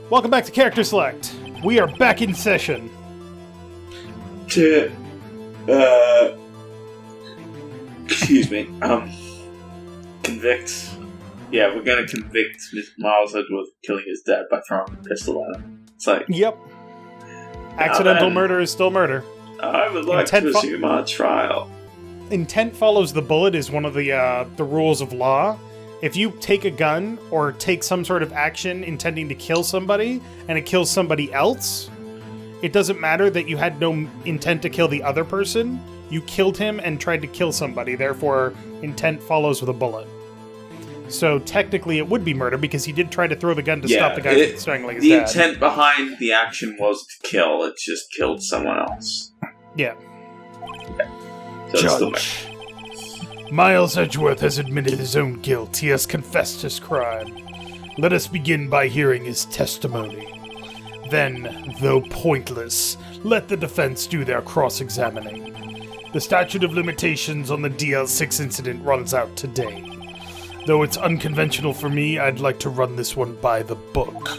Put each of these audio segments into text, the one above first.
Welcome back to CharacterSelect. We are back in session. Excuse me. Convict. Yeah, we're gonna convict Miles Edgeworth of killing his dad by throwing a pistol at him. It's like... Yep. Accidental murder is still murder. I would like to resume our trial. Intent follows the bullet is one of the rules of law. If you take a gun or take some sort of action intending to kill somebody, and it kills somebody else, it doesn't matter that you had no intent to kill the other person. You killed him and tried to kill somebody, therefore intent follows with a bullet. So technically it would be murder because he did try to throw the gun to stop the guy from strangling his dad. The intent behind the action was to kill, it just killed someone else. Yeah. So Judge. Miles Edgeworth has admitted his own guilt. He has confessed his crime. Let us begin by hearing his testimony. Then, though pointless, let the defense do their cross-examining. The statute of limitations on the DL6 incident runs out today. Though it's unconventional for me, I'd like to run this one by the book.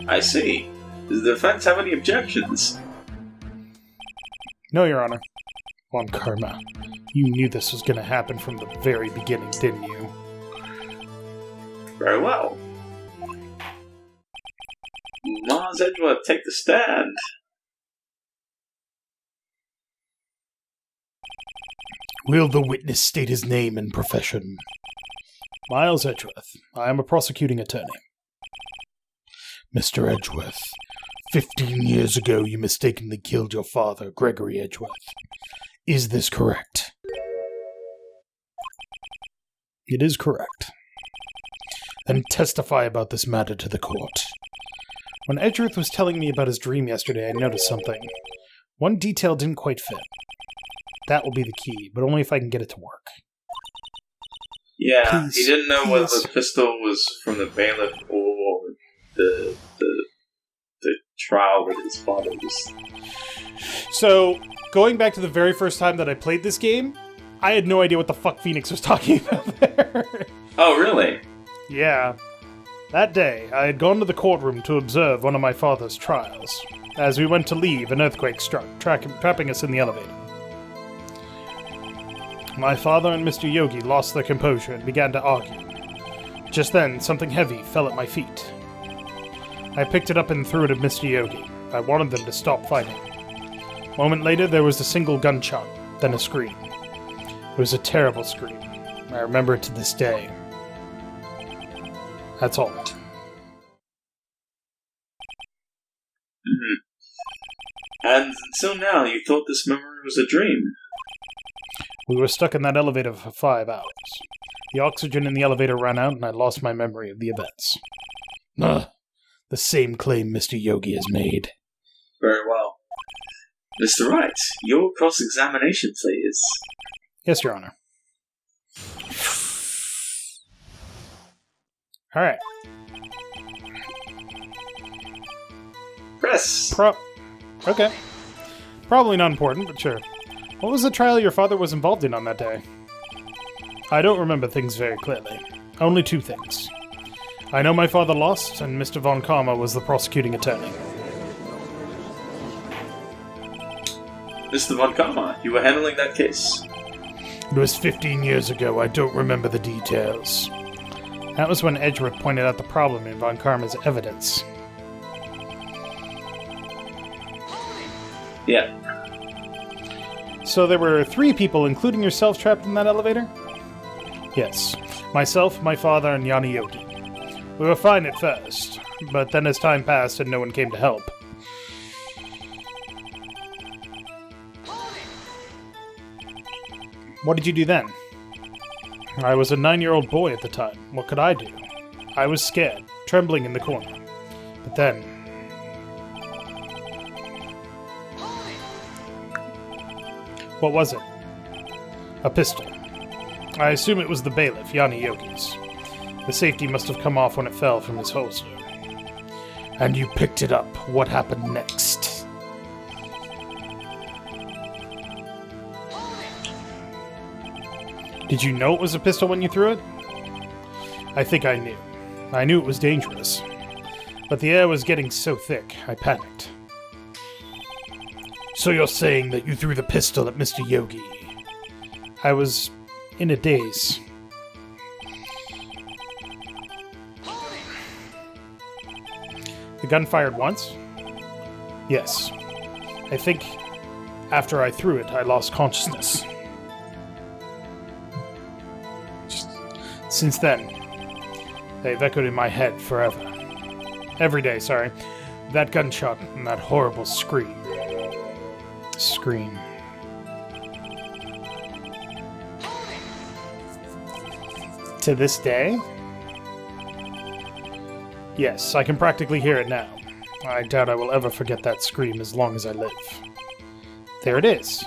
I see. Does the defense have any objections? No, Your Honor. Von Karma, you knew this was going to happen from the very beginning, didn't you? Very well. Miles Edgeworth, take the stand. Will the witness state his name and profession? Miles Edgeworth. I am a prosecuting attorney. Mr. Edgeworth, 15 years ago you mistakenly killed your father, Gregory Edgeworth. Is this correct? It is correct. Then testify about this matter to the court. When Edgeworth was telling me about his dream yesterday, I noticed something. One detail didn't quite fit. That will be the key, but only if I can get it to work. Yeah, Please, he didn't know whether the pistol was from the bailiff or the trial that his father was... So, going back to the very first time that I played this game, I had no idea what the fuck Phoenix was talking about there. Oh, really? Yeah. That day, I had gone to the courtroom to observe one of my father's trials. As we went to leave, an earthquake struck, trapping us in the elevator. My father and Mr. Yogi lost their composure and began to argue. Just then, something heavy fell at my feet. I picked it up and threw it at Mr. Yogi. I wanted them to stop fighting. A moment later, there was a single gunshot, then a scream. It was a terrible scream. I remember it to this day. That's all. Mm-hmm. And until now, you thought this memory was a dream. We were stuck in that elevator for 5 hours. The oxygen in the elevator ran out, and I lost my memory of the events. The same claim Mr. Yogi has made. Very well. Mr. Wright, your cross-examination, please. Yes, Your Honor. Alright. Press. Okay. Probably not important, but sure. What was the trial your father was involved in on that day? I don't remember things very clearly. Only 2 things. I know my father lost, and Mr. Von Karma was the prosecuting attorney. Mr. Von Karma, you were handling that case? It was 15 years ago. I don't remember the details. That was when Edgeworth pointed out the problem in Von Karma's evidence. Yeah. So there were 3 people, including yourself, trapped in that elevator? Yes. Myself, my father, and Yanni Yogi. We were fine at first, but then as time passed and no one came to help. What did you do then? I was a 9-year-old boy at the time. What could I do? I was scared, trembling in the corner. But then... What was it? A pistol. I assume it was the bailiff, Yanni Yogi's. The safety must have come off when it fell from his holster. And you picked it up. What happened next? Did you know it was a pistol when you threw it? I think I knew. I knew it was dangerous. but the air was getting so thick, I panicked. So you're saying that you threw the pistol at Mr. Yogi? I was in a daze. The gun fired once? Yes. I think after I threw it, I lost consciousness. Since then, they've echoed in my head forever. Every day, sorry. That gunshot and that horrible scream. To this day? Yes, I can practically hear it now. I doubt I will ever forget that scream as long as I live. There it is.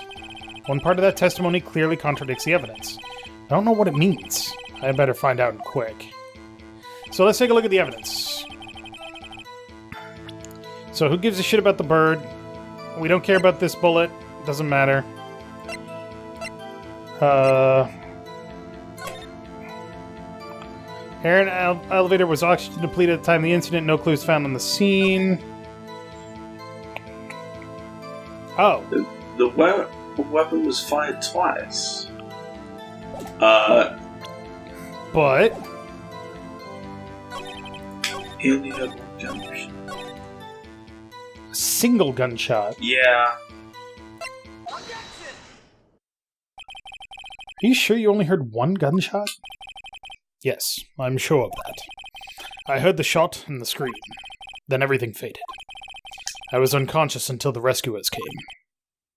One part of that testimony clearly contradicts the evidence. I don't know what it means. I better find out quick. So let's take a look at the evidence. So who gives a shit about the bird? We don't care about this bullet. Doesn't matter. Air and elevator was oxygen depleted at the time of the incident. No clues found on the scene. Oh. The weapon was fired twice. But he only had one gunshot. A single gunshot? Yeah. Are you sure you only heard one gunshot? Yes, I'm sure of that. I heard the shot and the scream. Then everything faded. I was unconscious until the rescuers came.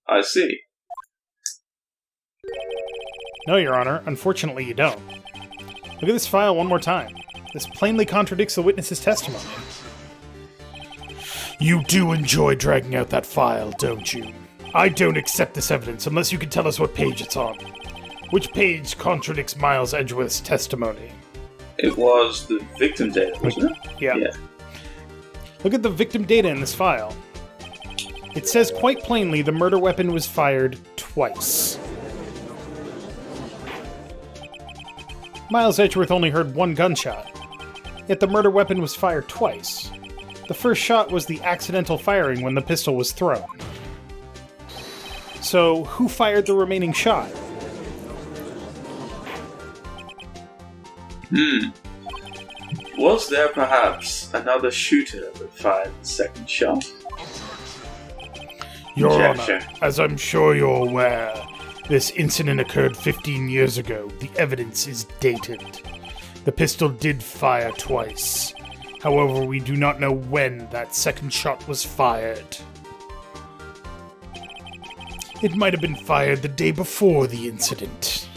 I see. No, Your Honor. Unfortunately, you don't. Look at this file one more time. This plainly contradicts the witness's testimony. You do enjoy dragging out that file, don't you? I don't accept this evidence unless you can tell us what page it's on. Which page contradicts Miles Edgeworth's testimony? It was the victim data, wasn't it? Yeah. Look at the victim data in this file. It says quite plainly the murder weapon was fired twice. Miles Edgeworth only heard one gunshot, yet the murder weapon was fired twice. The first shot was the accidental firing when the pistol was thrown. So, who fired the remaining shot? Was there perhaps another shooter that fired the second shot? Your Honor, as I'm sure you're aware, this incident occurred 15 years ago. The evidence is dated. The pistol did fire twice. However, we do not know when that second shot was fired. It might have been fired the day before the incident.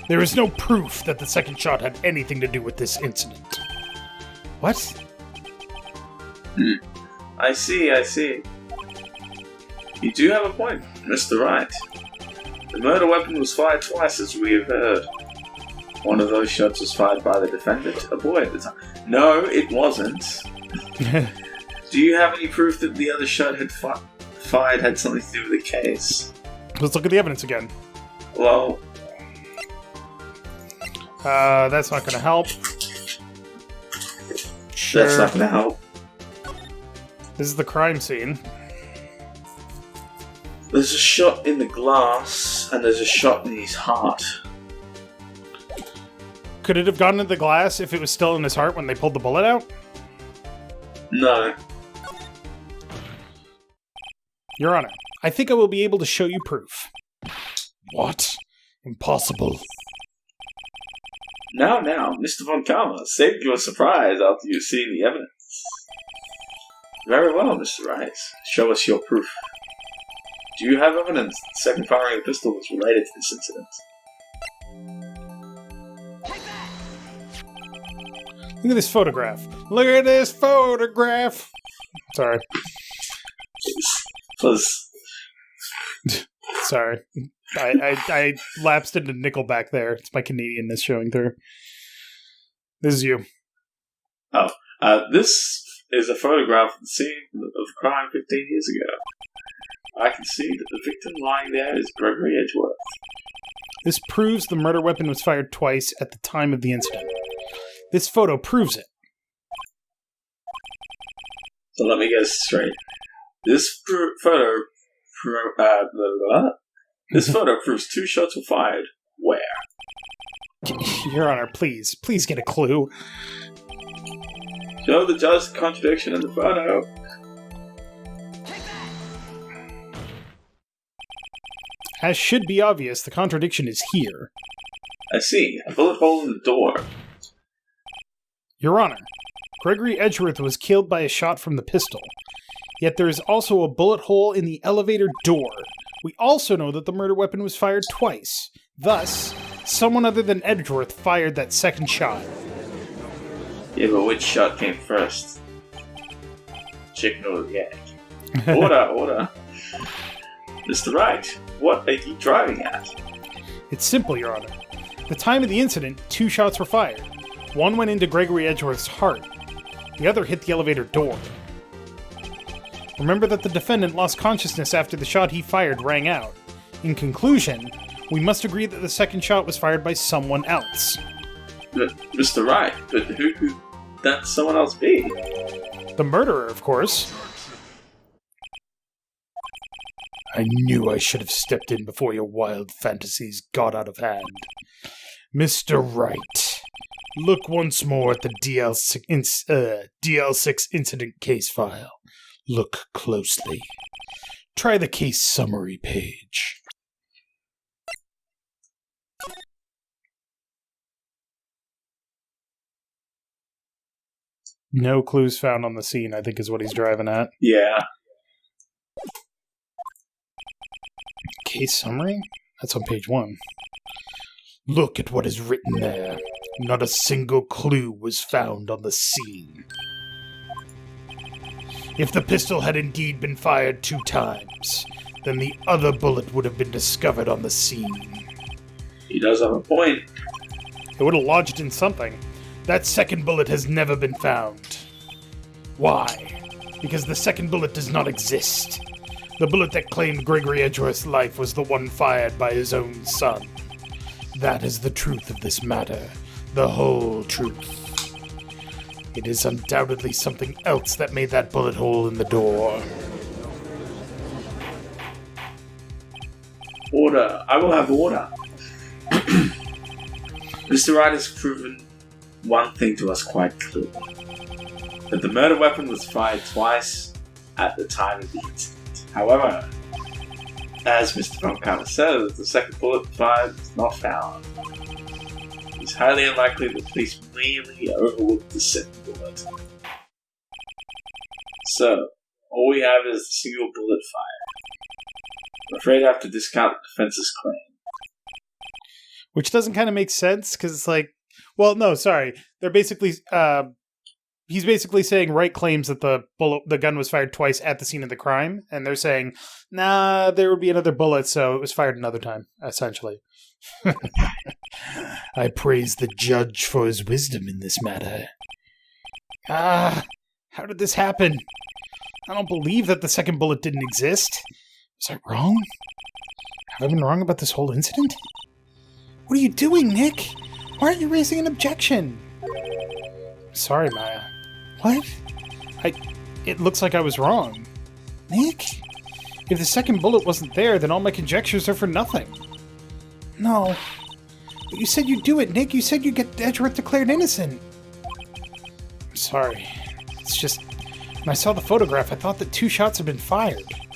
There is no proof that the second shot had anything to do with this incident. What? I see. You do have a point, Mr. Wright. The murder weapon was fired twice, as we have heard. One of those shots was fired by the defendant, a boy at the time. No, it wasn't. Do you have any proof that the other shot had fired had something to do with the case? Let's look at the evidence again. Well... that's not going to help. Sure. That's not going to help. This is the crime scene. There's a shot in the glass, and there's a shot in his heart. Could it have gone into the glass if it was still in his heart when they pulled the bullet out? No. Your Honor, I think I will be able to show you proof. What? Impossible. Now, Mr. Von Karma, save your surprise after you've seen the evidence. Very well, Mr. Wright. Show us your proof. Do you have evidence that the second firing of the pistol was related to this incident? Look at this photograph. Look at this photograph! Sorry. Plus... Sorry. I lapsed into Nickelback there. It's my Canadianness showing through. This is you. Oh. This is a photograph of the scene of the crime 15 years ago. I can see that the victim lying there is Gregory Edgeworth. This proves the murder weapon was fired twice at the time of the incident. This photo proves it. So let me get this straight. This photo proves 2 shots were fired. Where? Your Honor, please get a clue. Show the judge the contradiction in the photo. As should be obvious, the contradiction is here. I see. A bullet hole in the door. Your Honor, Gregory Edgeworth was killed by a shot from the pistol. Yet there is also a bullet hole in the elevator door. We also know that the murder weapon was fired twice. Thus, someone other than Edgeworth fired that second shot. Yeah, but which shot came first? Chicken or the egg? Order. Mr. Wright, what are you driving at? It's simple, Your Honor. At the time of the incident, 2 shots were fired. One went into Gregory Edgeworth's heart. The other hit the elevator door. Remember that the defendant lost consciousness after the shot he fired rang out. In conclusion, we must agree that the second shot was fired by someone else. Mr. Wright, but who could that someone else be? The murderer, of course. I knew I should have stepped in before your wild fantasies got out of hand. Mr. Wright, look once more at the DL6 incident case file. Look closely. Try the case summary page. No clues found on the scene, I think is what he's driving at. Yeah. Case summary? That's on page 1. Look at what is written there. Not a single clue was found on the scene. If the pistol had indeed been fired 2 times, then the other bullet would have been discovered on the scene. He does have a point. It would have lodged in something. That second bullet has never been found. Why? Because the second bullet does not exist. The bullet that claimed Gregory Edgeworth's life was the one fired by his own son. That is the truth of this matter. The whole truth. It is undoubtedly something else that made that bullet hole in the door. Order. I will have order. Mr. Wright has proven one thing to us quite clearly. That the murder weapon was fired twice at the time of the incident. However, as Mr. Fontana says, the second bullet fired was not found. It's highly unlikely that the police merely overlooked the second bullet. So, all we have is the single bullet fired. I'm afraid I have to discount the defense's claim. Which doesn't kind of make sense, because it's like, well, no, sorry. They're basically, he's basically saying Wright claims that the gun was fired twice at the scene of the crime, and they're saying, nah, there would be another bullet, so it was fired another time, essentially. I praise the judge for his wisdom in this matter. How did this happen? I don't believe that the second bullet didn't exist. Was I wrong? Have I been wrong about this whole incident? What are you doing, Nick? Why aren't you raising an objection? Sorry, Maya. What? It looks like I was wrong. Nick? If the second bullet wasn't there, then all my conjectures are for nothing. No. But you said you'd do it, Nick. You said you'd get Edgeworth declared innocent. I'm sorry. It's just, when I saw the photograph, I thought that 2 shots had been fired. I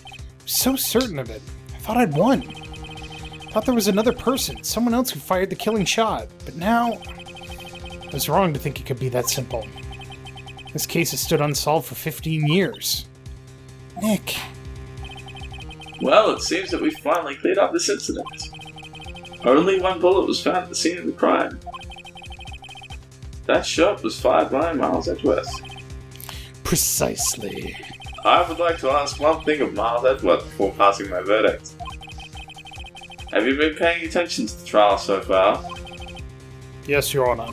was so certain of it. I thought I'd won. I thought there was another person, someone else who fired the killing shot. But now, I was wrong to think it could be that simple. This case has stood unsolved for 15 years. Nick. Well, it seems that we finally cleared up this incident. Only 1 bullet was found at the scene of the crime. That shot was fired by Miles Edgeworth. Precisely. I would like to ask one thing of Miles Edgeworth before passing my verdict. Have you been paying attention to the trial so far? Yes, Your Honor.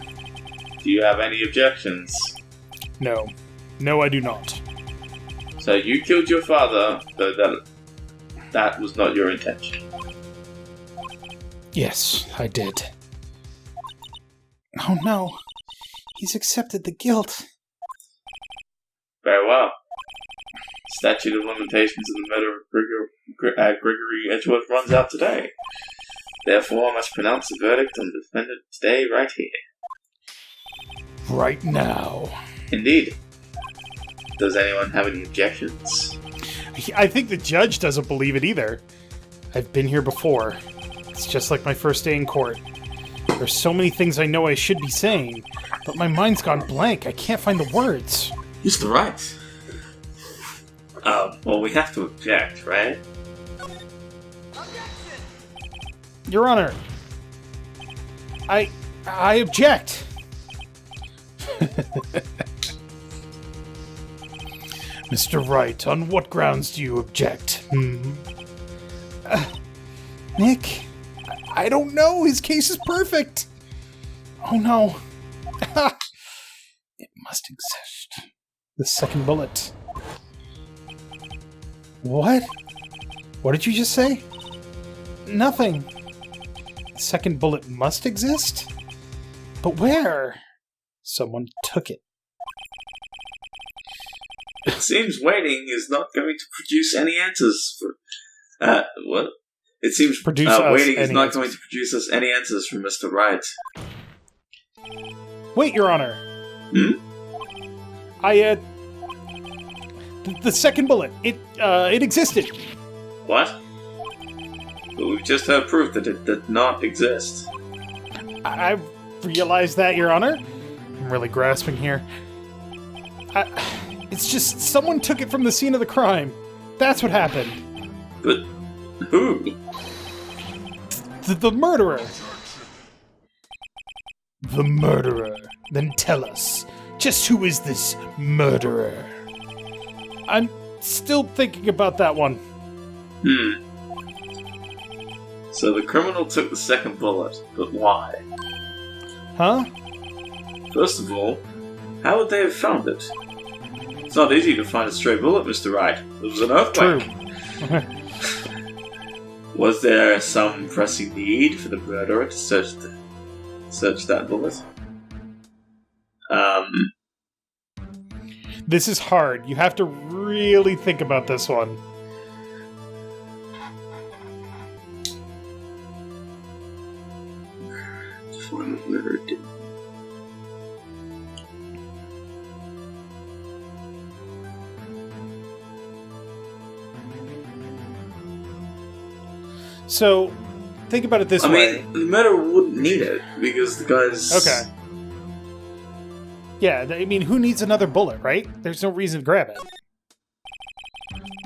Do you have any objections? No. No, I do not. So you killed your father, though that was not your intention. Yes, I did. Oh no. He's accepted the guilt. Very well. statute of limitations of the murder of Gregory Edgeworth runs out today. Therefore, I must pronounce the verdict on the defendant today, right here. Right now. Indeed. Does anyone have any objections? I think the judge doesn't believe it either. I've been here before. It's just like my first day in court. There's so many things I know I should be saying, but my mind's gone blank. I can't find the words. Mr. Wright. Well, we have to object, right? Your Honor, I object. Mr. Wright, on what grounds do you object? Nick, I don't know. His case is perfect. Oh no. It must exist. The second bullet. What? What did you just say? Nothing. The second bullet must exist? But where? Someone took it. It seems waiting is not going to produce any answers for... what? It seems waiting is not going to produce us any answers from Mr. Wright. Wait, Your Honor. The second bullet. It existed. What? But we've just heard proof that it did not exist. I realize that, Your Honor. I'm really grasping here. It's just someone took it from the scene of the crime. That's what happened. But who? The murderer. The murderer. Then tell us, just who is this murderer? I'm still thinking about that one. So the criminal took the second bullet, but why? Huh? First of all, how would they have found it? It's not easy to find a stray bullet, Mr. Wright. It was an earthquake. True. Was there some pressing need for the murderer to search that bullet? This is hard. You have to really think about this one. So, think about it this way. I mean, the murderer wouldn't need it, because the guy's... Okay. Yeah, I mean, who needs another bullet, right? There's no reason to grab it.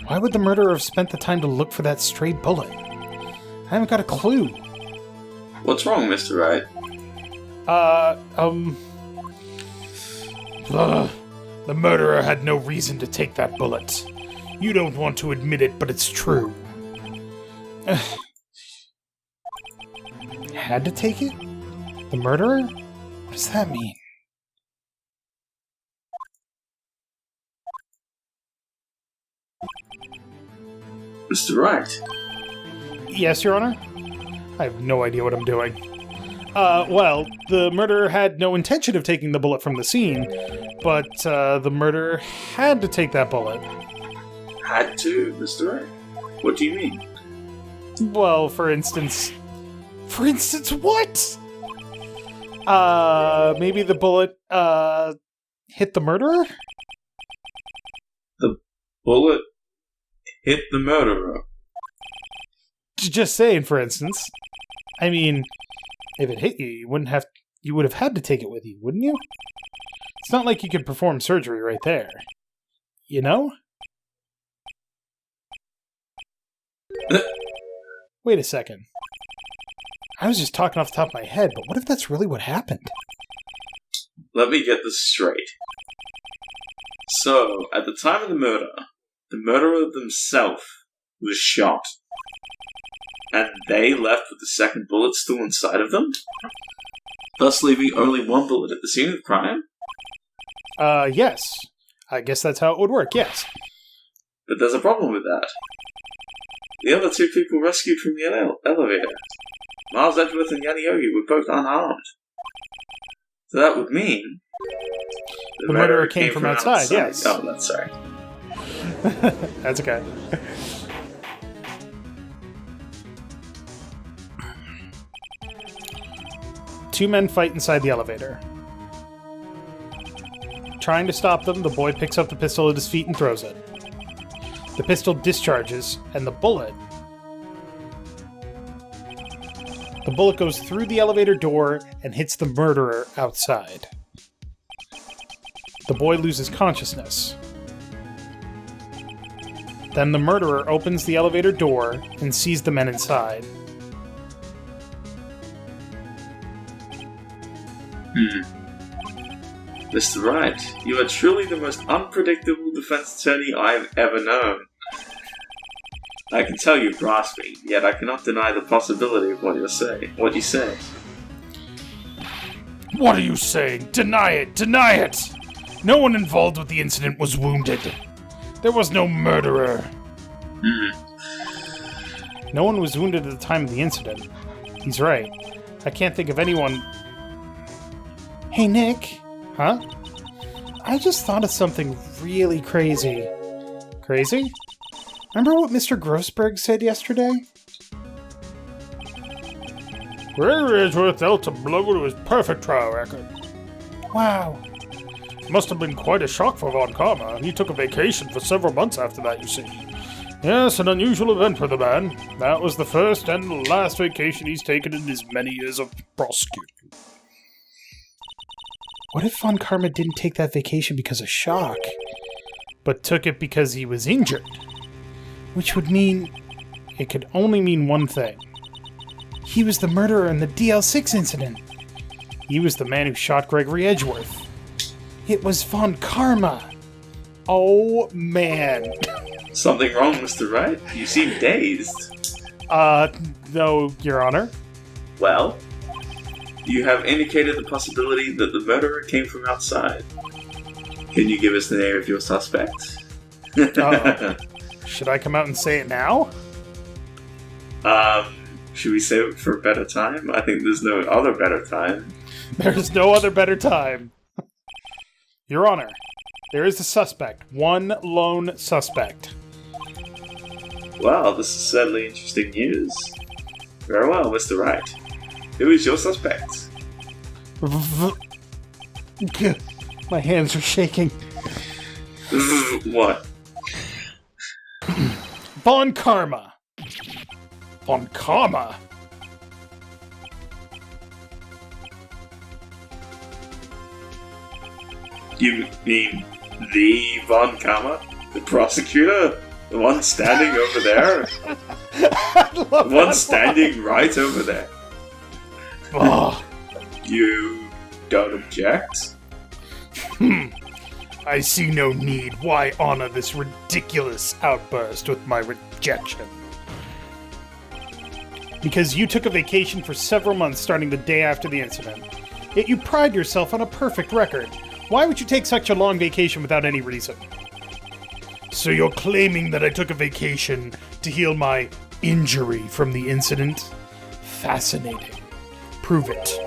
Why would the murderer have spent the time to look for that stray bullet? I haven't got a clue. What's wrong, Mr. Wright? The murderer had no reason to take that bullet. You don't want to admit it, but it's true. Had to take it? The murderer? What does that mean? Mr. Wright? Yes, Your Honor? I have no idea what I'm doing. Well, the murderer had no intention of taking the bullet from the scene, but the murderer had to take that bullet. Had to, Mr. Wright? What do you mean? Well, for instance... For instance, what? Maybe the bullet, hit the murderer? The bullet hit the murderer? Just saying, for instance. I mean, if it hit you, you would have had to take it with you, wouldn't you? It's not like you could perform surgery right there. You know? Wait a second. I was just talking off the top of my head, but what if that's really what happened? Let me get this straight. So, at the time of the murderer themselves was shot. And they left with the second bullet still inside of them? Thus leaving only one bullet at the scene of the crime? Yes. I guess that's how it would work, yes. But there's a problem with that. The other two people rescued from the elevator, Miles Edgeworth and Yanni Yogi, were both unharmed. So that would mean... The murderer came from outside, yes. Oh, that's sorry. That's okay. Two men fight inside the elevator. Trying to stop them, the boy picks up the pistol at his feet and throws it. The pistol discharges, and the bullet goes through the elevator door and hits the murderer outside. The boy loses consciousness. Then the murderer opens the elevator door and sees the men inside. Mr. Wright, you are truly the most unpredictable defense attorney I've ever known. I can tell you're grasping, yet I cannot deny the possibility of what you say. What are you saying? Deny it! Deny it! No one involved with the incident was wounded. There was no murderer. No one was wounded at the time of the incident. He's right. I can't think of anyone... Hey, Nick. Huh? I just thought of something really crazy. Crazy? Remember what Mr. Grossberg said yesterday? Gregory Edgeworth dealt a blow to his perfect trial record. Wow. Must have been quite a shock for Von Karma. He took a vacation for several months after that, you see. Yes, an unusual event for the man. That was the first and last vacation he's taken in his many years of prosecuting. What if Von Karma didn't take that vacation because of shock, but took it because he was injured? Which would mean... it could only mean one thing. He was the murderer in the DL6 incident. He was the man who shot Gregory Edgeworth. It was Von Karma. Oh, man. Something wrong, Mr. Wright? You seem dazed. No, Your Honor. Well, you have indicated the possibility that the murderer came from outside. Can you give us the name of your suspect? Should I come out and say it now? Should we save it for a better time? I think there's no other better time. There's no other better time. Your Honor, there is a suspect. One lone suspect. Wow, this is certainly interesting news. Very well, Mr. Wright. Who is your suspect? My hands are shaking. What? Von Karma. Von Karma? You mean the Von Karma? The prosecutor? The one standing over there? The one standing right over there? Oh. You don't object? I see no need. Why honor this ridiculous outburst with my rejection? Because you took a vacation for several months starting the day after the incident. Yet you pride yourself on a perfect record. Why would you take such a long vacation without any reason? So you're claiming that I took a vacation to heal my injury from the incident? Fascinating. Prove it.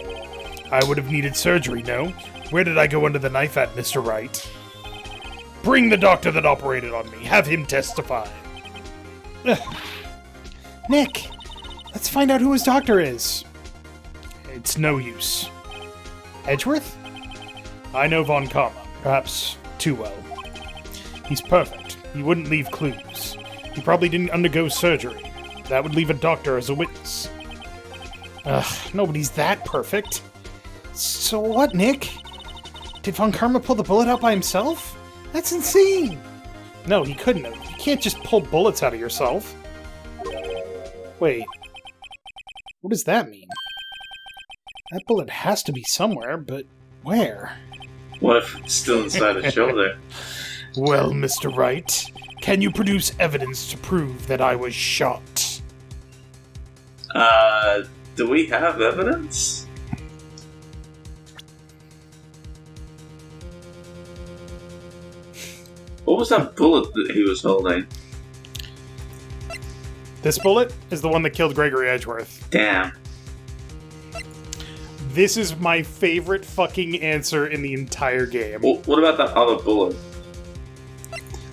I would have needed surgery, no? Where did I go under the knife at, Mr. Wright? Bring the doctor that operated on me. Have him testify. Nick, let's find out who his doctor is. It's no use. Edgeworth? I know Von Karma, perhaps too well. He's perfect. He wouldn't leave clues. He probably didn't undergo surgery. That would leave a doctor as a witness. Nobody's that perfect. So what, Nick? Did Von Karma pull the bullet out by himself? That's insane! No, he couldn't have. You can't just pull bullets out of yourself. Wait. What does that mean? That bullet has to be somewhere, but where? What if it's still inside his shoulder? Well, Mr. Wright, can you produce evidence to prove that I was shot? Do we have evidence? What was that bullet that he was holding? This bullet is the one that killed Gregory Edgeworth. Damn. This is my favorite fucking answer in the entire game. Well, what about that other bullet?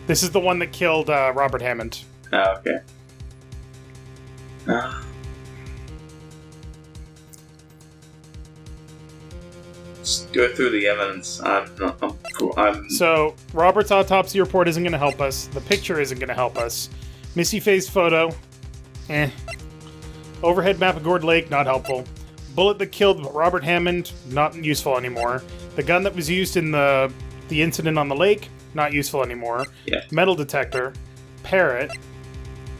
This is the one that killed Robert Hammond. Oh, okay. Just go through the evidence. So, Robert's autopsy report isn't going to help us. The picture isn't going to help us. Missy Faye's photo, Overhead map of Gourd Lake, not helpful. Bullet that killed Robert Hammond, not useful anymore. The gun that was used in the incident on the lake, not useful anymore. Yeah. Metal detector, parrot,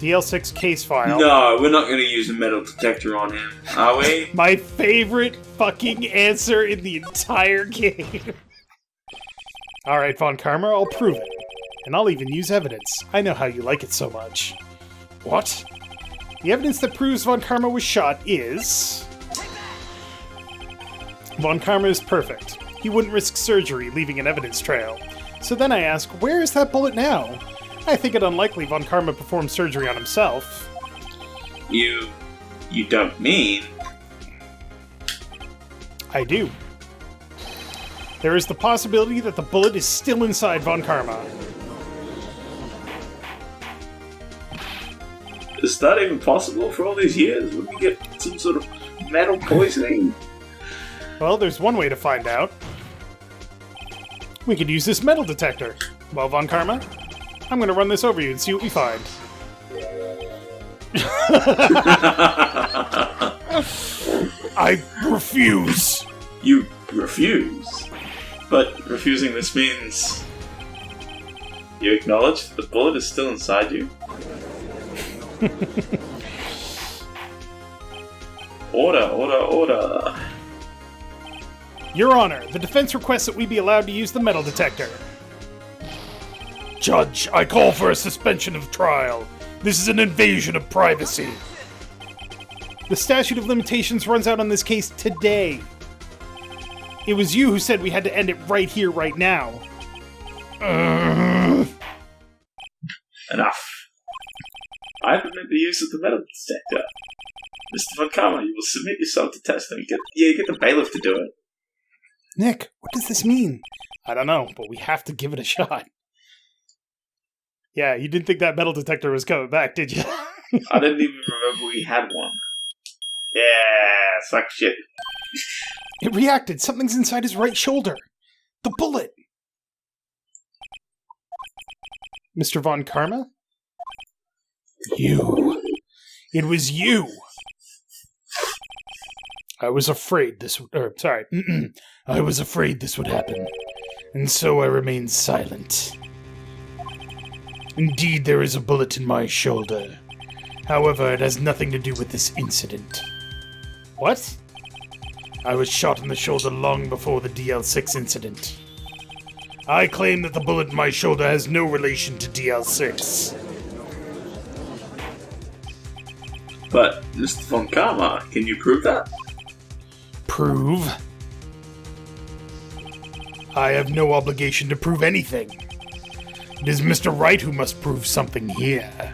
DL6 case file. No, we're not going to use a metal detector on him, are we? My favorite fucking answer in the entire game. Alright, Von Karma, I'll prove it. And I'll even use evidence. I know how you like it so much. What? The evidence that proves Von Karma was shot is... Von Karma is perfect. He wouldn't risk surgery, leaving an evidence trail. So then I ask, where is that bullet now? I think it unlikely Von Karma performed surgery on himself. You don't mean? I do. There is the possibility that the bullet is still inside Von Karma. Is that even possible for all these years? Would we get some sort of metal poisoning? Well, there's one way to find out. We could use this metal detector. Well, Von Karma, I'm going to run this over you and see what we find. I refuse. You refuse? But refusing this means... you acknowledge that the bullet is still inside you? Order. Your Honor, the defense requests that we be allowed to use the metal detector. Judge, I call for a suspension of trial. This is an invasion of privacy. The statute of limitations runs out on this case today. It was you who said we had to end it right here, right now. Enough. I permit the use of the metal detector. Mr. Von Karma, you will submit yourself to testing. You get the bailiff to do it. Nick, what does this mean? I don't know, but we have to give it a shot. Yeah, you didn't think that metal detector was coming back, did you? I didn't even remember we had one. Yeah, suck shit. It reacted. Something's inside his right shoulder. The bullet. Mr. Von Karma? You. It was you. I was afraid this would... I was afraid this would happen. And so I remained silent. Indeed, there is a bullet in my shoulder. However, it has nothing to do with this incident. What? I was shot in the shoulder long before the DL6 incident. I claim that the bullet in my shoulder has no relation to DL6. But, Mr. Von Karma, can you prove that? Prove? I have no obligation to prove anything. It is Mr. Wright who must prove something here,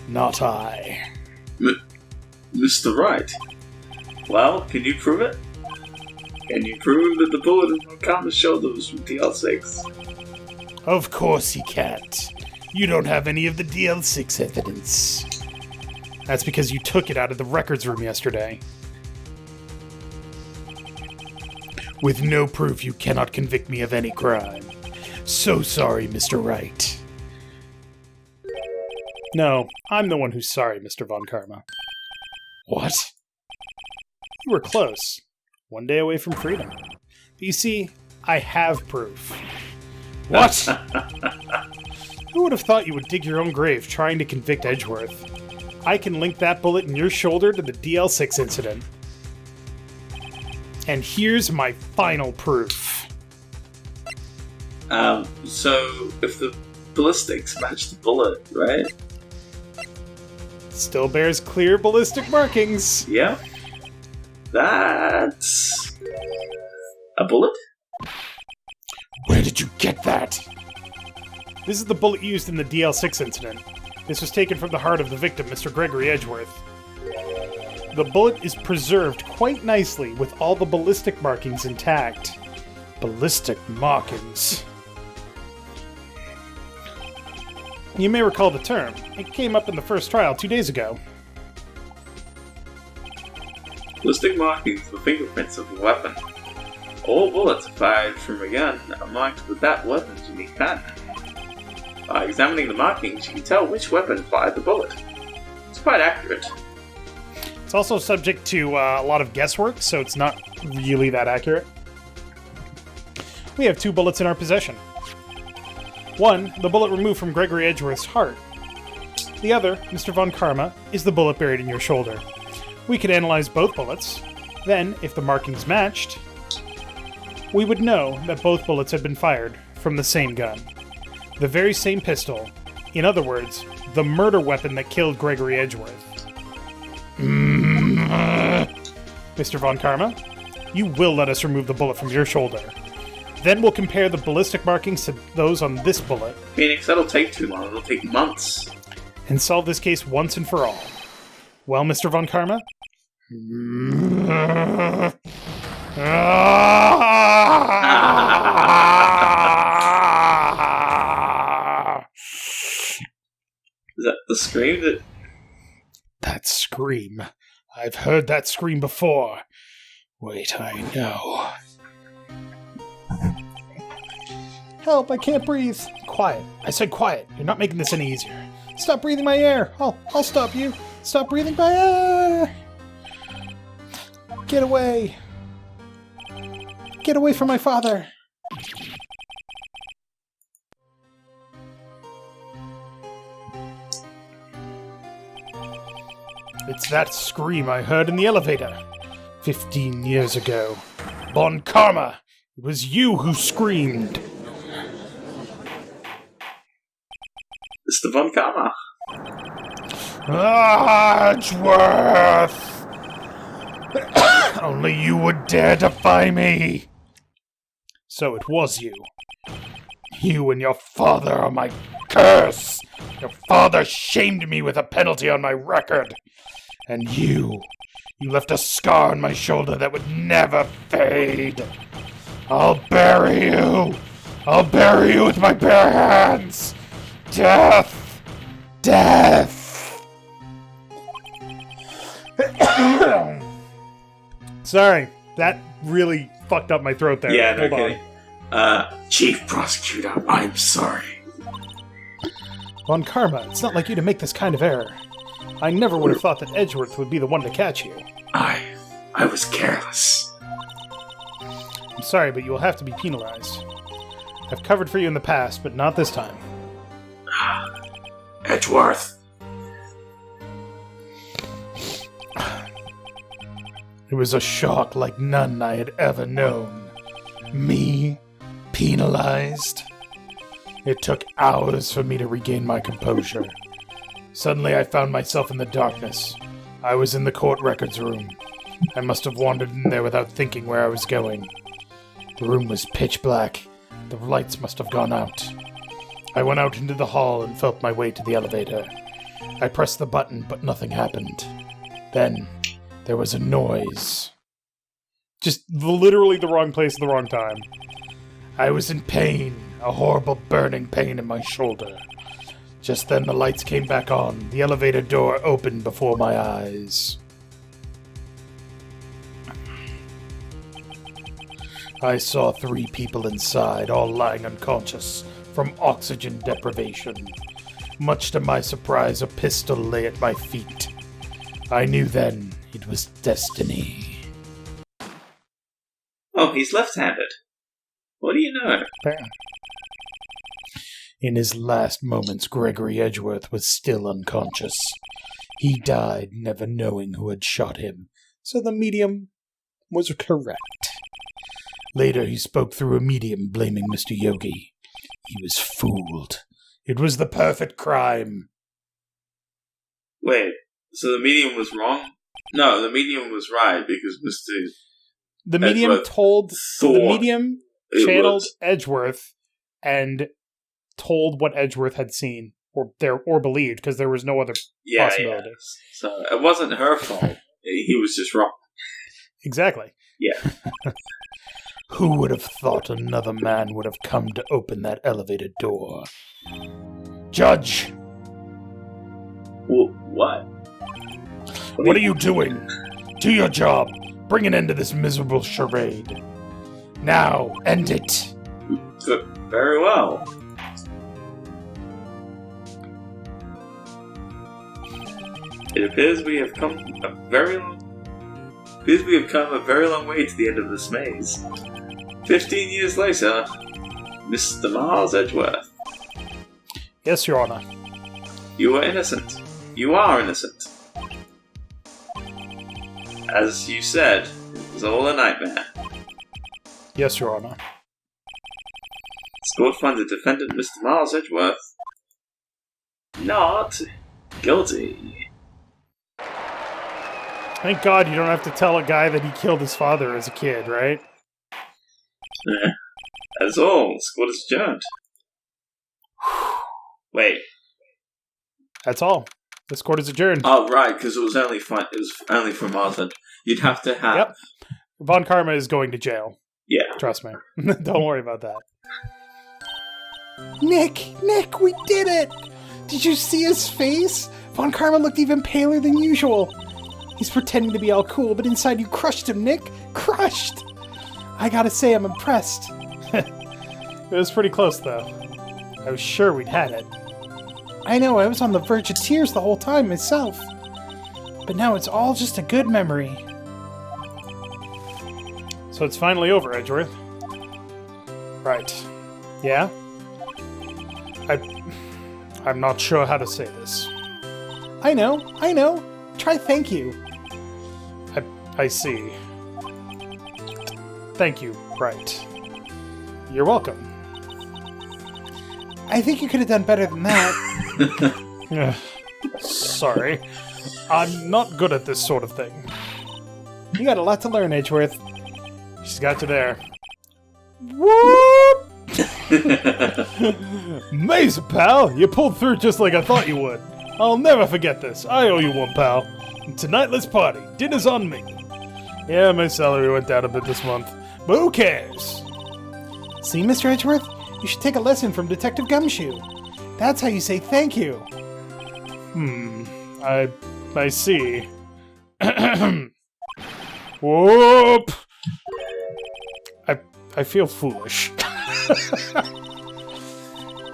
not I. Mr. Wright? Well, can you prove it? Can you prove that the bullet in Von Karma's shoulder was from DL6? Of course he can't. You don't have any of the DL6 evidence. That's because you took it out of the records room yesterday. With no proof, you cannot convict me of any crime. So sorry, Mr. Wright. No, I'm the one who's sorry, Mr. Von Karma. What? You were close. One day away from freedom. But you see, I have proof. What? Who would have thought you would dig your own grave trying to convict Edgeworth? I can link that bullet in your shoulder to the DL6 incident. And here's my final proof. So if the ballistics match the bullet, right? Still bears clear ballistic markings. Yeah. That's... a bullet? Where did you get that? This is the bullet used in the DL6 incident. This was taken from the heart of the victim, Mr. Gregory Edgeworth. The bullet is preserved quite nicely with all the ballistic markings intact. Ballistic markings. You may recall the term. It came up in the first trial 2 days ago. Ballistic markings for fingerprints of a weapon. All bullets fired from a gun are marked with that weapon's unique pattern. By examining the markings, you can tell which weapon fired the bullet. It's quite accurate. It's also subject to a lot of guesswork, so it's not really that accurate. We have 2 bullets in our possession. One, the bullet removed from Gregory Edgeworth's heart. The other, Mr. Von Karma, is the bullet buried in your shoulder. We could analyze both bullets. Then, if the markings matched, we would know that both bullets had been fired from the same gun. The very same pistol. In other words, the murder weapon that killed Gregory Edgeworth. Mr. Von Karma, you will let us remove the bullet from your shoulder. Then we'll compare the ballistic markings to those on this bullet. Phoenix, that'll take too long. It'll take months. And solve this case once and for all. Well, Mr. Von Karma? Is that the scream that... That scream. I've heard that scream before. Wait, I know. Help, I can't breathe. Quiet. I said quiet. You're not making this any easier. Stop breathing my air. I'll stop you. Stop breathing my air. Get away. Get away from my father. It's that scream I heard in the elevator 15 years ago. Von Karma, it was you who screamed. Mr. Von Karma. Edgeworth! Only you would dare defy me! So it was you. You and your father are my curse! Your father shamed me with a penalty on my record. And you left a scar on my shoulder that would never fade. I'll bury you! I'll bury you with my bare hands! Death! Death! Sorry, that really fucked up my throat there. Yeah, no Hold kidding. Chief Prosecutor, I'm sorry. Von Karma, it's not like you to make this kind of error. I never would have thought that Edgeworth would be the one to catch you. I was careless. I'm sorry, but you will have to be penalized. I've covered for you in the past, but not this time. Edgeworth. It was a shock like none I had ever known. Me? Penalized? It took hours for me to regain my composure. Suddenly I found myself in the darkness. I was in the court records room. I must have wandered in there without thinking where I was going. The room was pitch black. The lights must have gone out. I went out into the hall and felt my way to the elevator. I pressed the button, but nothing happened. Then, there was a noise. Just literally the wrong place at the wrong time. I was in pain, a horrible burning pain in my shoulder. Just then the lights came back on. The elevator door opened before my eyes. I saw 3 people inside, all lying unconscious from oxygen deprivation. Much to my surprise, a pistol lay at my feet. I knew then it was destiny. Oh, he's left-handed. What do you know? In his last moments, Gregory Edgeworth was still unconscious. He died never knowing who had shot him, so the medium was correct. Later, he spoke through a medium blaming Mr. Yogi. He was fooled. It was the perfect crime. Wait, so the medium was wrong? No, the medium was right because Mr. The medium Edgeworth told... The medium channeled was. Edgeworth and told what Edgeworth had seen or believed, because there was no other possibility. Yeah. So it wasn't her fault. He was just wrong. Exactly. Yeah. Who would have thought another man would have come to open that elevator door? Judge! What? What are you doing? Do your job. Bring an end to this miserable charade. Now, end it. Very well. It appears we have come a very long way to the end of this maze. 15 years later, Mr. Miles Edgeworth. Yes, Your Honor. You were innocent. You are innocent. As you said, it was all a nightmare. Yes, Your Honor. This court finds the defendant, Mr. Miles Edgeworth, not guilty. Thank God you don't have to tell a guy that he killed his father as a kid, right? That's all. This court is adjourned. Wait. That's all. This court is adjourned. Oh, right, because it was only for Miles Edgeworth. You'd have to have... Yep. Von Karma is going to jail. Yeah. Trust me. Don't worry about that. Nick, we did it! Did you see his face? Von Karma looked even paler than usual. He's pretending to be all cool, but inside you crushed him, Nick. Crushed! I gotta say, I'm impressed. It was pretty close, though. I was sure we'd had it. I know, I was on the verge of tears the whole time myself. But now it's all just a good memory. So it's finally over, Edgeworth. Right. Yeah? I'm not sure how to say this. I know. Try thank you. I see. Thank you, Wright. You're welcome. I think you could have done better than that. Sorry. I'm not good at this sort of thing. You got a lot to learn, Edgeworth. She's got you there. Whoop! Amazing, pal! You pulled through just like I thought you would. I'll never forget this. I owe you one, pal. And tonight, let's party. Dinner's on me. Yeah, my salary went down a bit this month. But who cares? See, Mr. Edgeworth? You should take a lesson from Detective Gumshoe. That's how you say thank you. I see. Whoop! I feel foolish.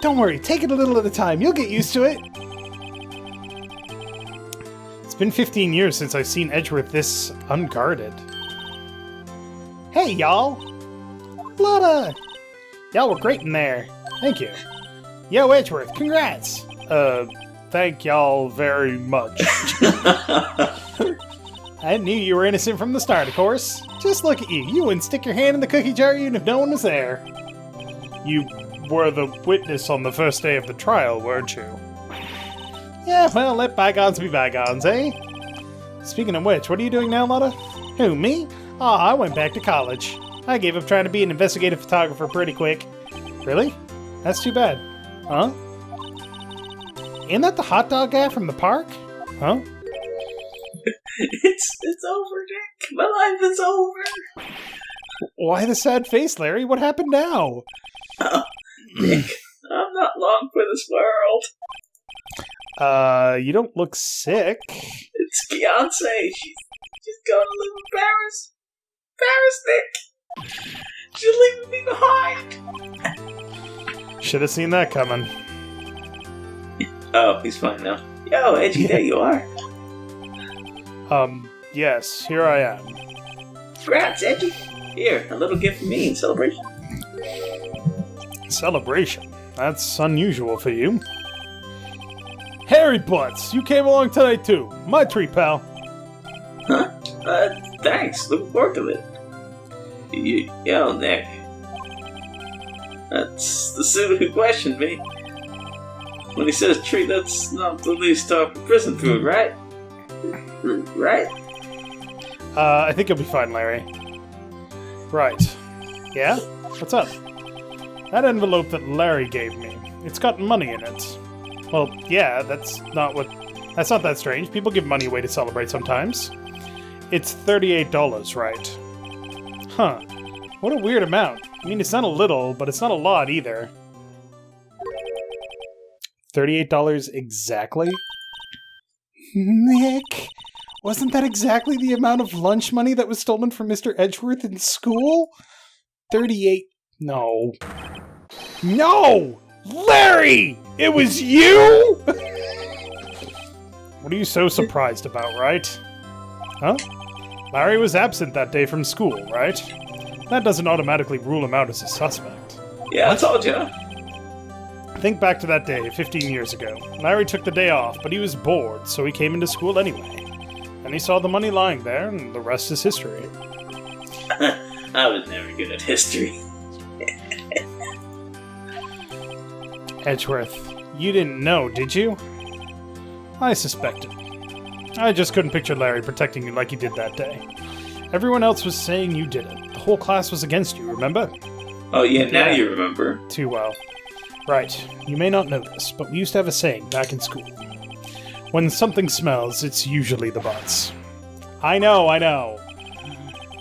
Don't worry, take it a little at a time. You'll get used to it. It's been 15 years since I've seen Edgeworth this unguarded. Hey, y'all! Lotta! Y'all were great in there. Thank you. Yo, Edgeworth, congrats! Thank y'all very much. I knew you were innocent from the start, of course. Just look at you. You wouldn't stick your hand in the cookie jar even if no one was there. You were the witness on the first day of the trial, weren't you? Yeah, well, let bygones be bygones, eh? Speaking of which, what are you doing now, Lotta? Who, me? Aw, I went back to college. I gave up trying to be an investigative photographer pretty quick. Really? That's too bad. Huh? Isn't that the hot dog guy from the park? Huh? It's over, Nick. My life is over. Why the sad face, Larry? What happened now? Oh, Nick, I'm not long for this world. You don't look sick. It's Beyonce. She's going to live in Paris. Paris, Nick. She's leaving me behind. Should have seen that coming. Oh, he's fine now. Yo, Edgy, there you are. Yes, here I am. Congrats, Edgy. Here, a little gift from me in celebration. Celebration? That's unusual for you. Harry Butts, you came along tonight too. My treat, pal. Huh? Thanks. Looking forward to it. Yo, Nick. That's the suitor who questioned me. When he says treat, that's not the least talk of prison food, right? Right? I think you'll be fine, Larry. Right. Yeah? What's up? That envelope that Larry gave me, it's got money in it. Well, yeah, that's not that strange. People give money away to celebrate sometimes. It's $38, right? Huh. What a weird amount. I mean, it's not a little, but it's not a lot either. $38 exactly? Nick, wasn't that exactly the amount of lunch money that was stolen from Mr. Edgeworth in school? 38... No. No! Larry! It was you?! What are you so surprised about, Wright? Huh? Larry was absent that day from school, right? That doesn't automatically rule him out as a suspect. Yeah, I told you. Think back to that day, 15 years ago. Larry took the day off, but he was bored, so he came into school anyway. And he saw the money lying there, and the rest is history. I was never good at history. Edgeworth, you didn't know, did you? I suspected. I just couldn't picture Larry protecting you like he did that day. Everyone else was saying you did it. The whole class was against you, remember? Oh yeah, now you remember. Too well. Right, you may not know this, but we used to have a saying back in school. When something smells, it's usually the butts. I know.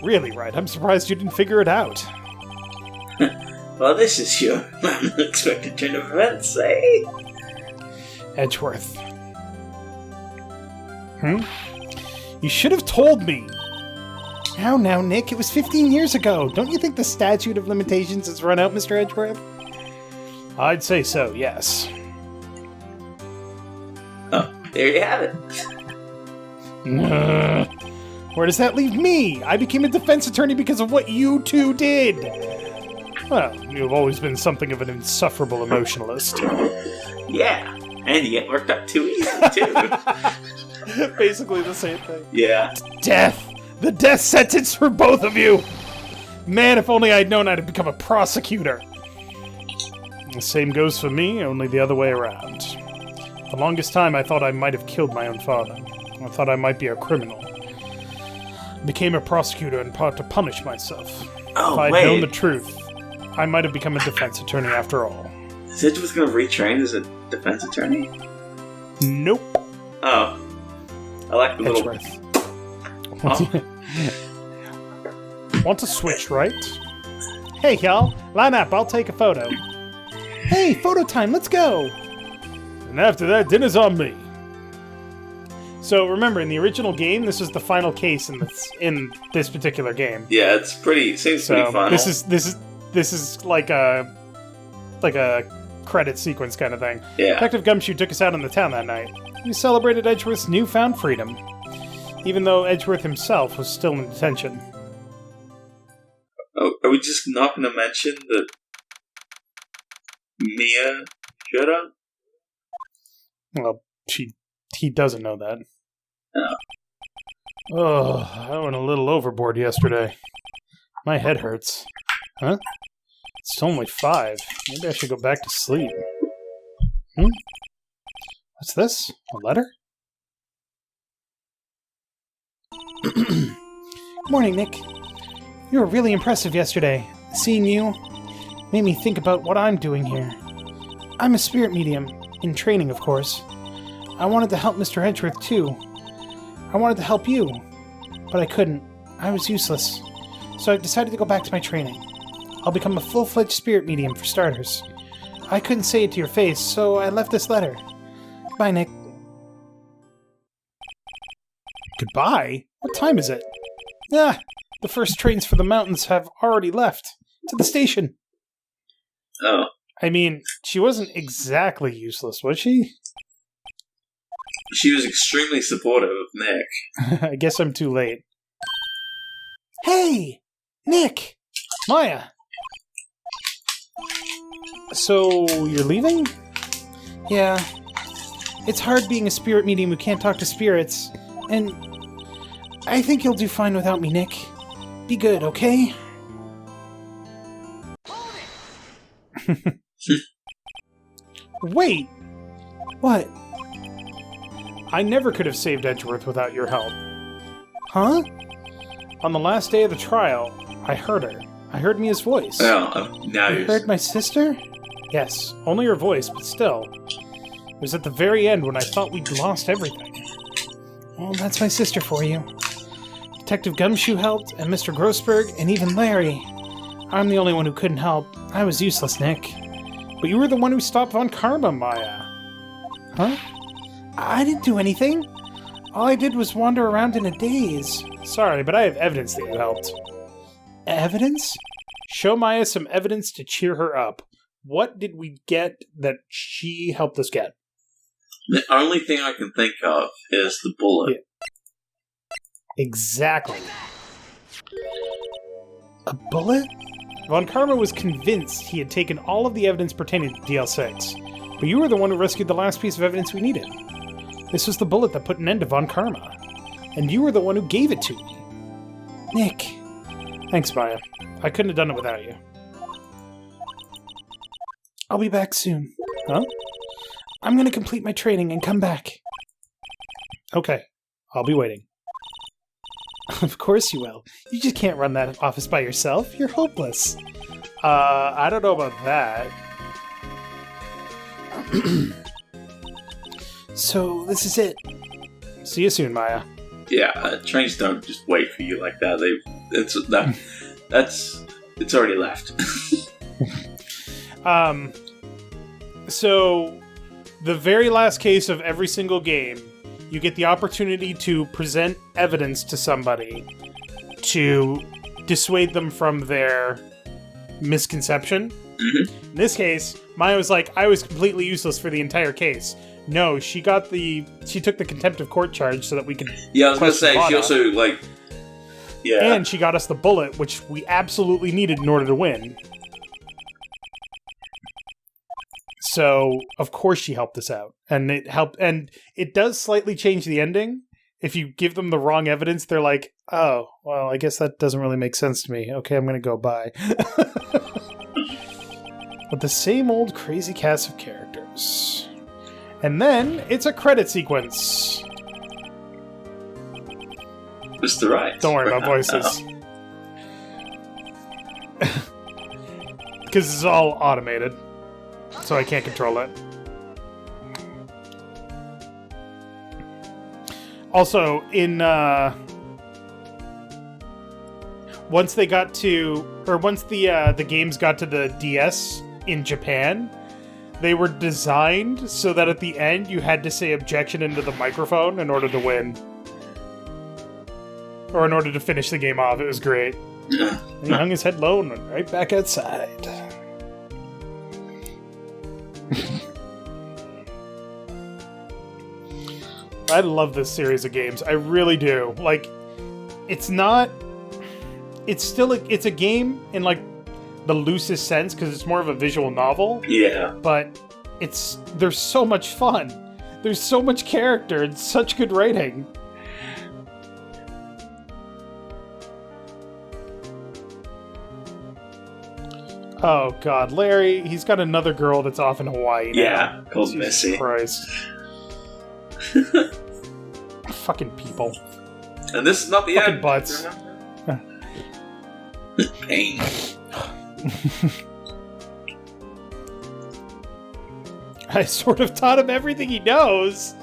Really, Wright, I'm surprised you didn't figure it out. Well, this is your unexpected turn of events, eh? Edgeworth. You should have told me! Now, Nick, it was 15 years ago. Don't you think the statute of limitations has run out, Mr. Edgeworth? I'd say so, yes. Oh, there you have it. Where does that leave me? I became a defense attorney because of what you two did. Well, you've always been something of an insufferable emotionalist. Yeah, and you get worked up too easy, too. Basically the same thing. Yeah. Death! The death sentence for both of you! Man, if only I'd known I'd become a prosecutor. The same goes for me, only the other way around. The longest time I thought I might have killed my own father. I thought I might be a criminal. Became a prosecutor in part to punish myself. Oh, if I'd known the truth, I might have become a defense attorney after all. Sid was going to retrain as a defense attorney? Nope. Oh. I like the Edgeworth. Want to switch, right? Hey, y'all. Line up. I'll take a photo. Hey, photo time. Let's go. And after that, dinner's on me. So remember, in the original game, this was the final case in this particular game. Yeah, it's pretty. Seems pretty fun. This is like a credit sequence kind of thing. Yeah. Detective Gumshoe took us out in the town that night. We celebrated Edgeworth's newfound freedom, even though Edgeworth himself was still in detention. Oh, are we just not going to mention that Mia showed up? Well, he doesn't know that. Oh. Oh, I went a little overboard yesterday. My head hurts. Huh? It's only 5. Maybe I should go back to sleep. What's this? A letter? Morning, Nick. You were really impressive yesterday. Seeing you made me think about what I'm doing here. I'm a spirit medium, in training, of course. I wanted to help Mr. Edgeworth, too. I wanted to help you, but I couldn't. I was useless. So I decided to go back to my training. I'll become a full-fledged spirit medium, for starters. I couldn't say it to your face, so I left this letter. Bye, Nick. Goodbye? What time is it? Ah, the first trains for the mountains have already left. To the station. Oh. I mean, she wasn't exactly useless, was she? She was extremely supportive of Nick. I guess I'm too late. Hey! Nick! Maya! So, you're leaving? Yeah. It's hard being a spirit medium who can't talk to spirits, and I think you'll do fine without me, Nick. Be good, okay? Wait! What? I never could have saved Edgeworth without your help. Huh? On the last day of the trial, I heard her. I heard Mia's voice. Oh, now You heard my sister? Yes, only her voice, but still. It was at the very end when I thought we'd lost everything. Well, that's my sister for you. Detective Gumshoe helped, and Mr. Grossberg, and even Larry. I'm the only one who couldn't help. I was useless, Nick. But you were the one who stopped Von Karma, Maya. Huh? I didn't do anything. All I did was wander around in a daze. Sorry, but I have evidence that you helped. Evidence? Show Maya some evidence to cheer her up. What did we get that she helped us get? The only thing I can think of is the bullet. Yeah. Exactly. A bullet? Von Karma was convinced he had taken all of the evidence pertaining to DL6, but you were the one who rescued the last piece of evidence we needed. This was the bullet that put an end to Von Karma, and you were the one who gave it to me. Nick. Thanks, Maya. I couldn't have done it without you. I'll be back soon. Huh? I'm gonna complete my training and come back. Okay. I'll be waiting. Of course you will. You just can't run that office by yourself. You're hopeless. I don't know about that. So, this is it. See you soon, Maya. Yeah, trains don't just wait for you like that. It's already left. So, the very last case of every single game, you get the opportunity to present evidence to somebody to dissuade them from their misconception. Mm-hmm. In this case, Maya was like, I was completely useless for the entire case. No, she took the contempt of court charge so that we could. Yeah, I was gonna say, she also, yeah. And she got us the bullet, which we absolutely needed in order to win. So, of course she helped us out. And it helped, and it does slightly change the ending. If you give them the wrong evidence, they're like, oh, well, I guess that doesn't really make sense to me. Okay, I'm gonna go bye. But the same old crazy cast of characters. And then, it's a credit sequence. Mr. Wright. Don't worry about voices. Because it's all automated. So I can't control it. Also, once the games got to the DS in Japan, they were designed so that at the end you had to say objection into the microphone in order to win. Or in order to finish the game off. It was great. And he hung his head low and went right back outside. I love this series of games. I really do. Like, it's a game in, like, the loosest sense, because it's more of a visual novel. Yeah. But there's so much fun. There's so much character and such good writing. Oh, God. Larry, he's got another girl that's off in Hawaii now. Yeah, called Jesus Missy. Christ. Fucking people. And this is not the Fucking end. butts. Pain. I sort of taught him everything he knows.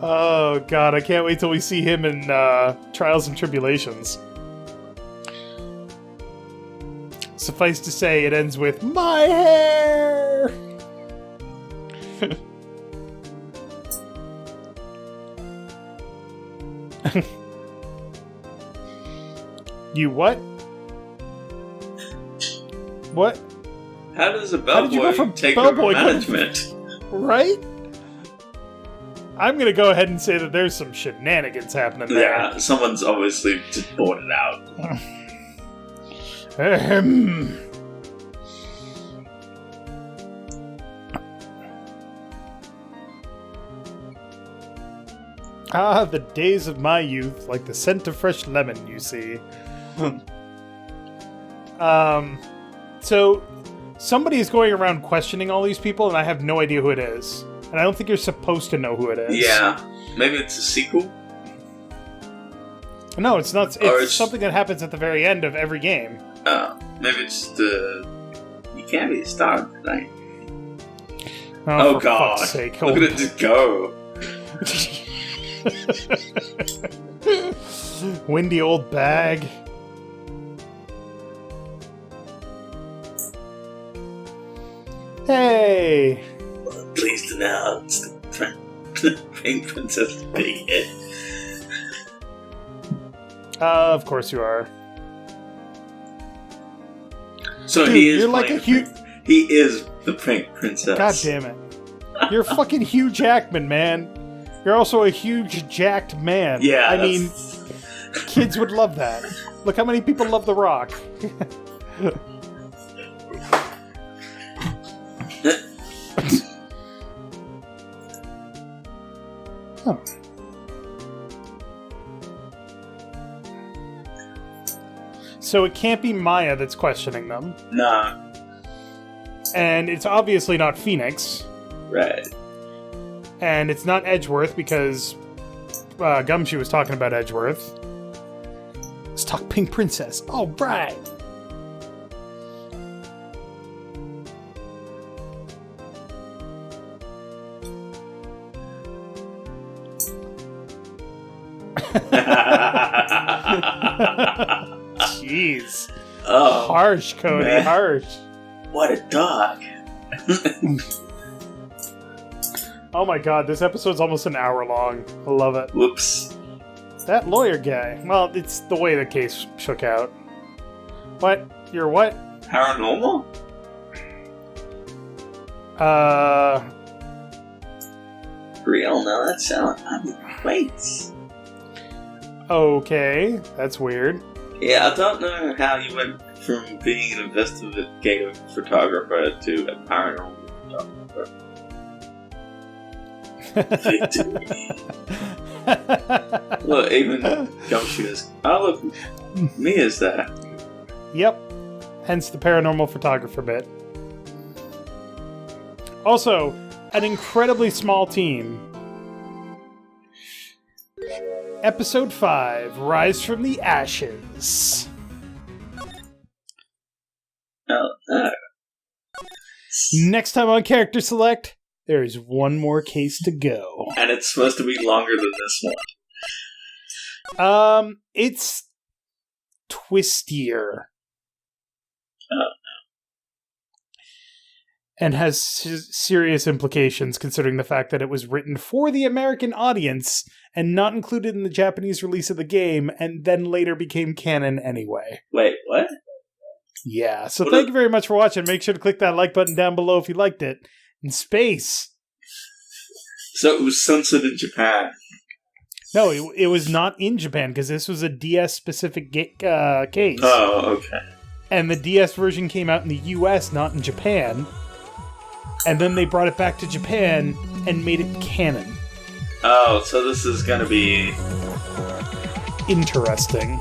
Oh, God. I can't wait till we see him in Trials and Tribulations. Suffice to say, it ends with, my hair! You what? What? How does a bellboy take over management? Right? I'm gonna go ahead and say that there's some shenanigans happening there. Yeah, someone's obviously just bought it out. Ah, the days of my youth, like the scent of fresh lemon, you see. So, somebody is going around questioning all these people, and I have no idea who it is. And I don't think you're supposed to know who it is. Yeah, maybe it's a sequel? No, it's not. It's something that happens at the very end of every game. Maybe it's the... You can't be a star tonight. Oh, God. Fuck's sake. Look at it just go. Windy old bag. Hey! pleased to announce the Pink Princess Big Head. Of course you are. So Dude, he is you're like a huge... He is the Pink Princess. God damn it. You're fucking Hugh Jackman, man. You're also a huge jacked man. Yeah, I mean, kids would love that. Look how many people love The Rock. Huh. So it can't be Maya that's questioning them. Nah. And it's obviously not Phoenix. Right. And it's not Edgeworth because Gumshoe was talking about Edgeworth. Let's talk Pink Princess. All right. Jeez. Oh, harsh, Cody. Man. Harsh. What a dog. Oh my god, this episode's almost an hour long. I love it. Whoops. That lawyer guy. Well, it's the way the case shook out. What? You're what? Paranormal? Real? No, that sounds... Wait. Okay. That's weird. Yeah, I don't know how you went from being an investigative photographer to a paranormal photographer. Victory. Look, even Gumshoe is... Oh, look, Mia's there. Yep. Hence the paranormal photographer bit. Also, an incredibly small team. Episode 5, Rise from the Ashes. Oh, no. Next time on Character Select, there is one more case to go. And it's supposed to be longer than this one. It's twistier. Oh. And has serious implications considering the fact that it was written for the American audience and not included in the Japanese release of the game and then later became canon anyway. Wait, what? Yeah, so thank you very much for watching. Make sure to click that like button down below if you liked it. In space. So it was censored in Japan. No, it was not in Japan because this was a DS-specific case. Oh, okay. And the DS version came out in the US, not in Japan. And then they brought it back to Japan and made it canon. Oh, so this is gonna be... Interesting.